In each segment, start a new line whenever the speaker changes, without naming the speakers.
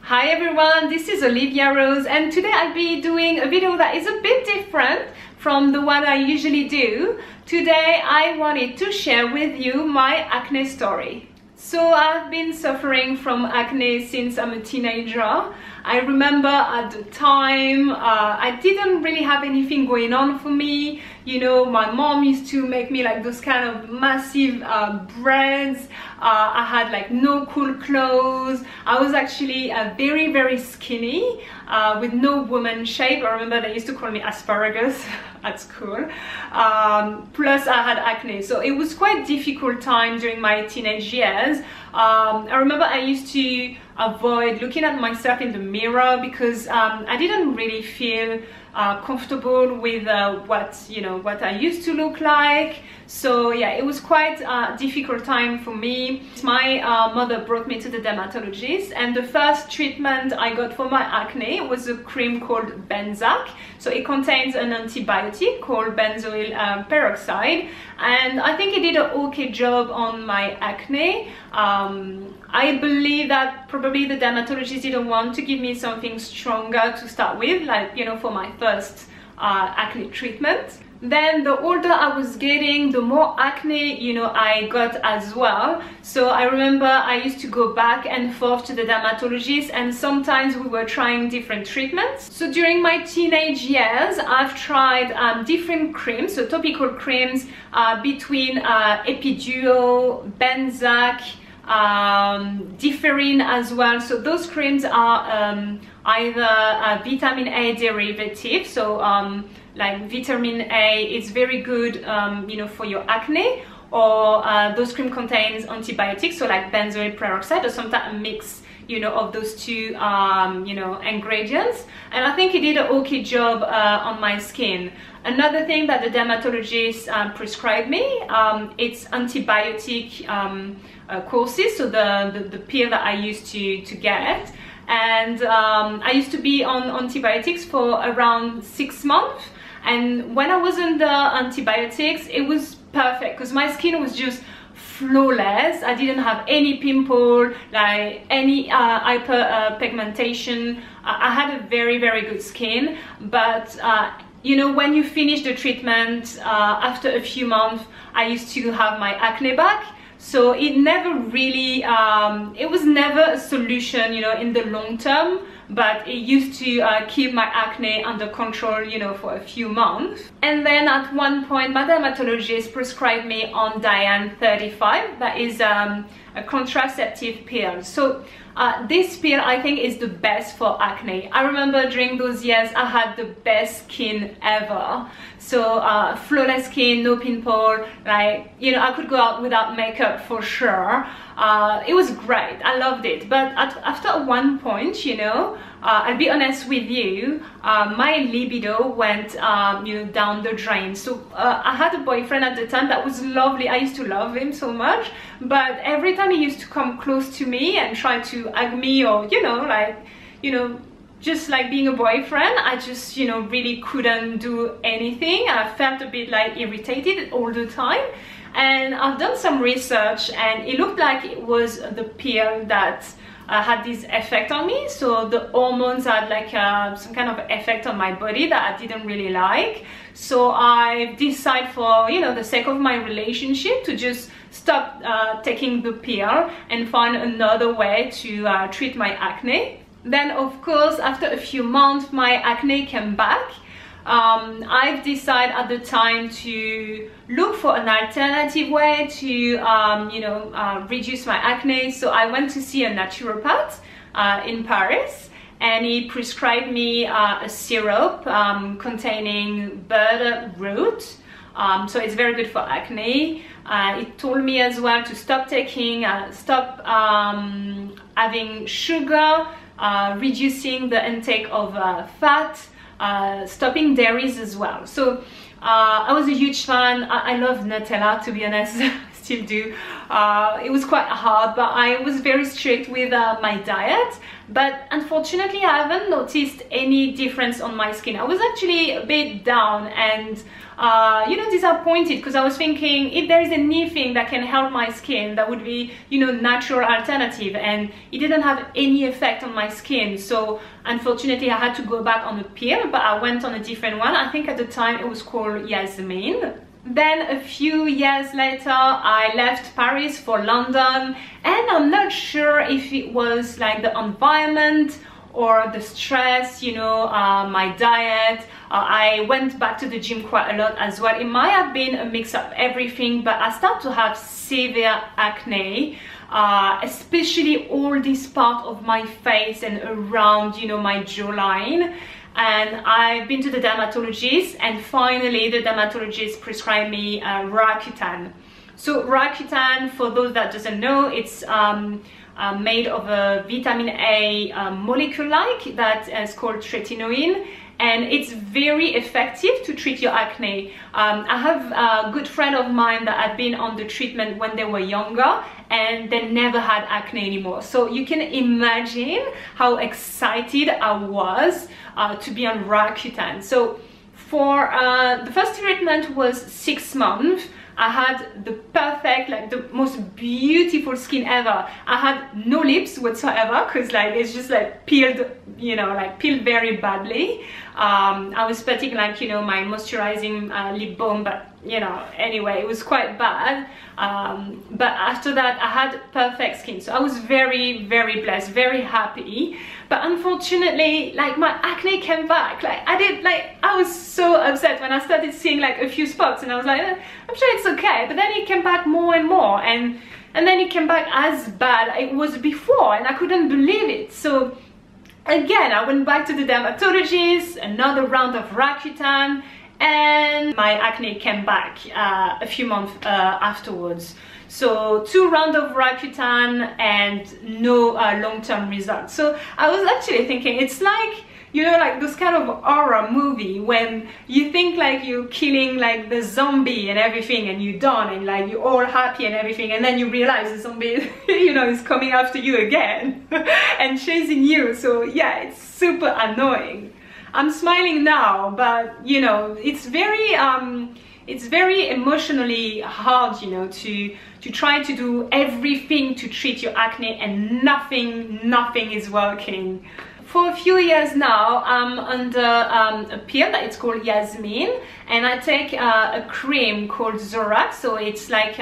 Hi everyone, this is Olivia Rose and today I'll be doing a video that is a bit different from the one I usually do. Today I wanted to share with you my acne story. So I've been suffering from acne since I'm a teenager. I remember at the time I didn't really have anything going on for me. You know, my mom used to make me like those kind of massive braids. I had like no cool clothes. I was actually very skinny with no woman shape. I remember they used to call me asparagus at school. Plus I had acne, so it was quite a difficult time during my teenage years. I remember I used to avoid looking at myself in the mirror because I didn't really feel comfortable with what I used to look like. So yeah, it was quite a difficult time for me. My mother brought me to the dermatologist, and the first treatment I got for my acne was a cream called Benzac. So it contains an antibiotic called benzoyl peroxide, and I think it did an okay job on my acne. I believe that probably the dermatologist didn't want to give me something stronger to start with, like, you know, for my first acne treatment. Then the older I was getting, the more acne, you know, I got as well. So I remember I used to go back and forth to the dermatologist, and sometimes we were trying different treatments. So during my teenage years, I've tried different creams, so topical creams between Epiduo, Benzac, Differin as well. So those creams are either vitamin A derivative, so like vitamin A is very good you know, for your acne, or those cream contains antibiotics, so like benzoyl peroxide, or sometimes a mix, you know, of those two you know, ingredients. And I think it did an okay job on my skin. Another thing that the dermatologist prescribed me, it's antibiotic courses, so the pill that I used to get. And I used to be on antibiotics for around 6 months. And when I was on the antibiotics, it was perfect because my skin was just flawless. I didn't have any pimple, like any hyperpigmentation. I had a very good skin. But you know, when you finish the treatment, after a few months, I used to have my acne back. So it never really, it was never a solution, you know, in the long term, but it used to keep my acne under control, you know, for a few months. And then at one point, my dermatologist prescribed me on Diane 35, that is a contraceptive pill. So this pill I think is the best for acne. I remember during those years I had the best skin ever. So flawless skin, no pimple, like, you know, I could go out without makeup for sure. It was great, I loved it. But after one point, you know, I'll be honest with you, my libido went you know, down the drain. So I had a boyfriend at the time that was lovely. I used to love him so much, but every time he used to come close to me and try to hug me, or, you know, like, you know, just like being a boyfriend, I just, you know, really couldn't do anything. I felt a bit like irritated all the time. And I've done some research, and it looked like it was the pill that had this effect on me. So the hormones had like some kind of effect on my body that I didn't really like. So I decided, for, you know, the sake of my relationship, to just stop taking the pill and find another way to treat my acne. Then of course, after a few months, my acne came back. I've decided at the time to look for an alternative way to you know, reduce my acne. So I went to see a naturopath in Paris, and he prescribed me a syrup containing bird root. So it's very good for acne. It told me as well to stop having sugar, reducing the intake of fat, stopping dairies as well. So I was a huge fan. I love Nutella, to be honest. still do. It was quite hard, but I was very strict with my diet. But unfortunately, I haven't noticed any difference on my skin. I was actually a bit down and you know, disappointed, because I was thinking if there is anything that can help my skin, that would be, you know, natural alternative, and it didn't have any effect on my skin. So unfortunately, I had to go back on a pill, but I went on a different one. I think at the time it was called Yasmin. Then a few years later, I left Paris for London, and I'm not sure if it was like the environment or the stress, you know, my diet. I went back to the gym quite a lot as well. It might have been a mix of everything, but I started to have severe acne, especially all this part of my face and around, you know, my jawline. And I've been to the dermatologist, and finally the dermatologist prescribed me Roaccutane. So Roaccutane, for those that doesn't know, it's made of a vitamin A molecule that is called tretinoin, and it's very effective to treat your acne. I have a good friend of mine that had been on the treatment when they were younger, and they never had acne anymore. So you can imagine how excited I was to be on Roaccutane. So for the first treatment was 6 months. I had the perfect, like the most beautiful skin ever. I had no lips whatsoever, because like it's just like peeled, you know, like peeled very badly. I was putting like, you know, my moisturizing lip balm, but you know, anyway, it was quite bad. But after that, I had perfect skin. So I was very, very blessed, very happy. But unfortunately, like my acne came back. Like I was so upset when I started seeing like a few spots, and I was like, I'm sure it's okay. But then it came back more and more, and then it came back as bad it was before, and I couldn't believe it. So again, I went back to the dermatologist, another round of Roaccutane, and my acne came back a few months afterwards. So 2 rounds of Roaccutane and no long-term results. So I was actually thinking, it's like, you know, like those kind of horror movie when you think like you're killing like the zombie and everything, and you're done, and like you're all happy and everything, and then you realize the zombie, you know, is coming after you again and chasing you. So yeah, it's super annoying. I'm smiling now, but you know, it's very emotionally hard, you know, to try to do everything to treat your acne, and nothing is working. For a few years now, I'm under a pill that it's called Yasmin, and I take a cream called Zorac. So it's like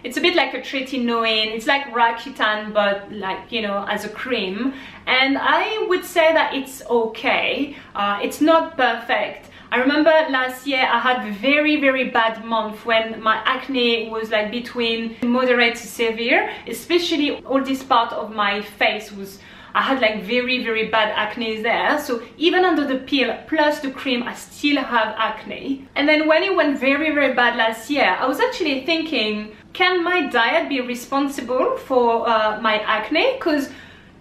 it's a bit like a tretinoin. It's like Roaccutane, but like, you know, as a cream. And I would say that it's okay. It's not perfect. I remember last year I had a very, very bad month when my acne was like between moderate to severe, especially all this part of my face was, I had like very, very bad acne there. So even under the pill plus the cream, I still have acne. And then when it went very, very bad last year, I was actually thinking, can my diet be responsible for my acne? Because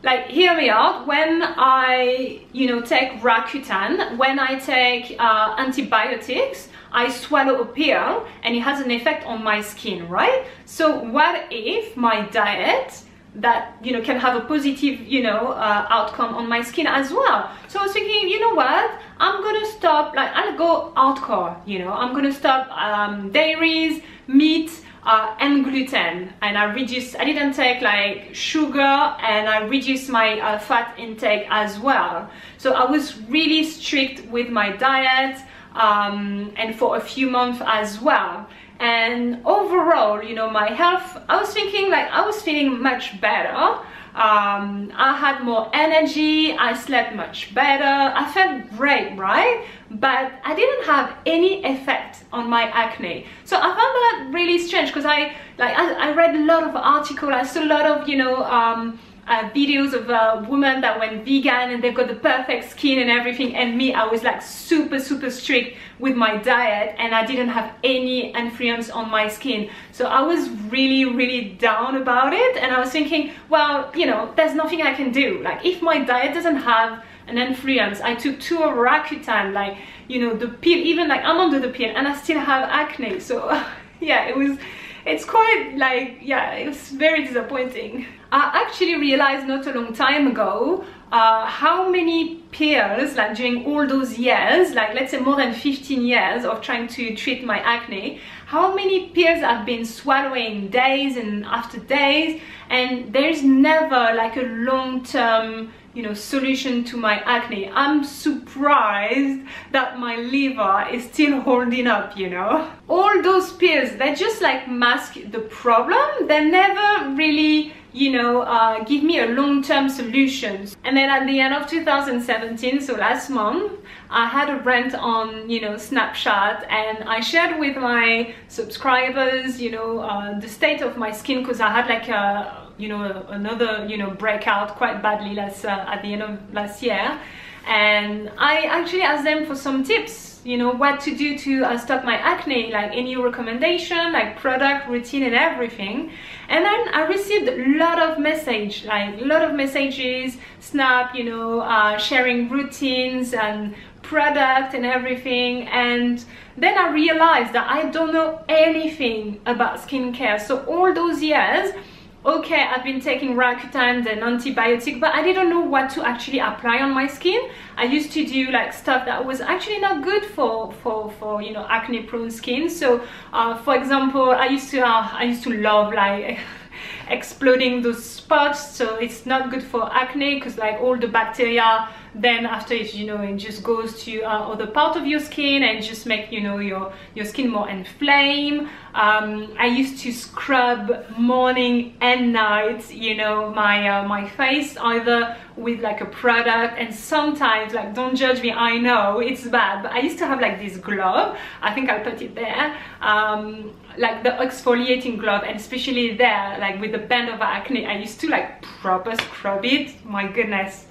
like, hear me out, when I, you know, take Roaccutane, when I take antibiotics, I swallow a pill and it has an effect on my skin, right? So what if my diet, that, you know, can have a positive, you know, outcome on my skin as well? So I was thinking, you know what, I'm gonna stop, like, I'll go hardcore, you know, I'm gonna stop dairies, meat, and gluten, and I didn't take like sugar, and I reduced my fat intake as well. So I was really strict with my diet, and for a few months as well. And overall, you know, my health, I was thinking like I was feeling much better. I had more energy, I slept much better, I felt great, right? But I didn't have any effect on my acne. So I found that really strange, because I read a lot of articles, I saw a lot of, you know, videos of women that went vegan and they've got the perfect skin and everything, and me, I was like super strict with my diet, and I didn't have any influence on my skin. So I was really down about it, and I was thinking, well, you know, there's nothing I can do. Like, if my diet doesn't have an influence, I took 2 of Roaccutane, like, you know, the pill, even like I'm under the pill and I still have acne. So yeah, it it's quite like, yeah, it was very disappointing. I actually realized not a long time ago how many pills, like during all those years, like let's say more than 15 years of trying to treat my acne, how many pills I've been swallowing days and after days, and there's never like a long-term, you know, solution to my acne. I'm surprised that my liver is still holding up, you know. All those pills, they just like mask the problem. They never really, you know, give me a long-term solution. And then at the end of 2017, so last month, I had a rant on, you know, Snapchat, and I shared with my subscribers, you know, the state of my skin, because I had like a, you know, another, you know, breakout quite badly at the end of last year. And I actually asked them for some tips, you know, what to do to stop my acne, like any recommendation, like product, routine and everything. And then I received a lot of messages, snap, you know, sharing routines and product and everything. And then I realized that I don't know anything about skincare. So all those years, okay, I've been taking Roaccutane and antibiotic, but I didn't know what to actually apply on my skin. I used to do like stuff that was actually not good for you know, acne prone skin. So for example, I used to love like exploding those spots, so it's not good for acne because like all the bacteria then after it, you know, it just goes to other part of your skin and just make, you know, your skin more inflamed. I used to scrub morning and night, you know, my face either with like a product, and sometimes, like, don't judge me, I know it's bad, but I used to have like this glove, I think I'll put it there, like the exfoliating glove, and especially there, like with the band of acne, I used to like proper scrub it. My goodness,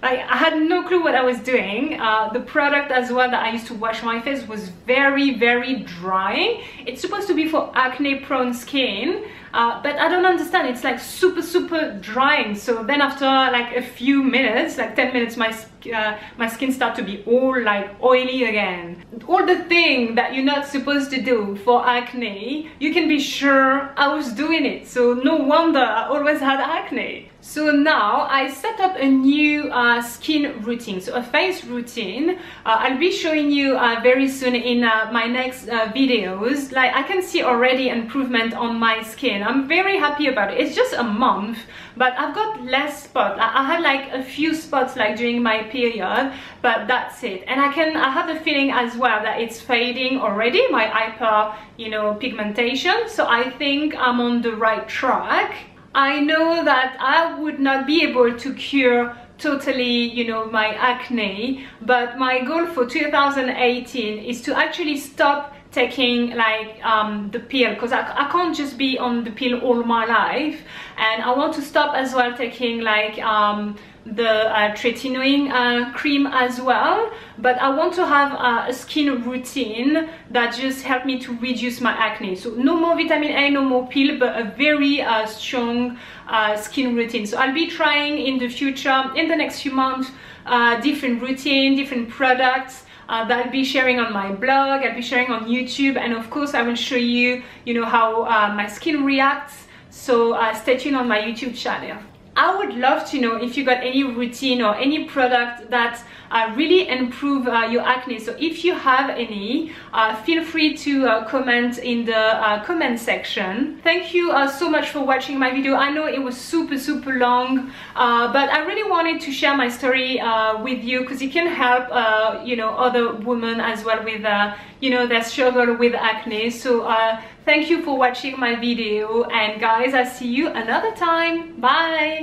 like I had no clue what I was doing. The product as well that I used to wash my face was very, very drying. It's supposed to be for acne prone skin, but I don't understand, it's like super, super drying. So then after like a few minutes, like 10 minutes, my skin started to be all like oily again. All the things that you're not supposed to do for acne, you can be sure I was doing it. So no wonder I always had acne. So now I set up a new skin routine, so a face routine. I'll be showing you very soon in my next videos. Like I can see already improvement on my skin. I'm very happy about it. It's just a month, but I've got less spots. I had like a few spots like during my period, but that's it. And I have the feeling as well that it's fading already, my hyper, you know, pigmentation. So I think I'm on the right track. I know that I would not be able to cure totally, you know, my acne, but my goal for 2018 is to actually stop taking like the pill, because I can't just be on the pill all my life, and I want to stop as well taking like the tretinoin cream as well. But I want to have a skin routine that just help me to reduce my acne. So no more vitamin A, no more pill, but a very strong skin routine. So I'll be trying in the future, in the next few months, different routine, different products that I'll be sharing on my blog, I'll be sharing on YouTube, and of course I will show you, you know, how my skin reacts. So stay tuned on my YouTube channel. I would love to know if you got any routine or any product that really improve your acne. So if you have any, feel free to comment in the comment section. Thank you so much for watching my video. I know it was super, super long, but I really wanted to share my story with you, because it can help you know, other women as well with you know, their struggle with acne. So thank you for watching my video, and guys, I'll see you another time. Bye.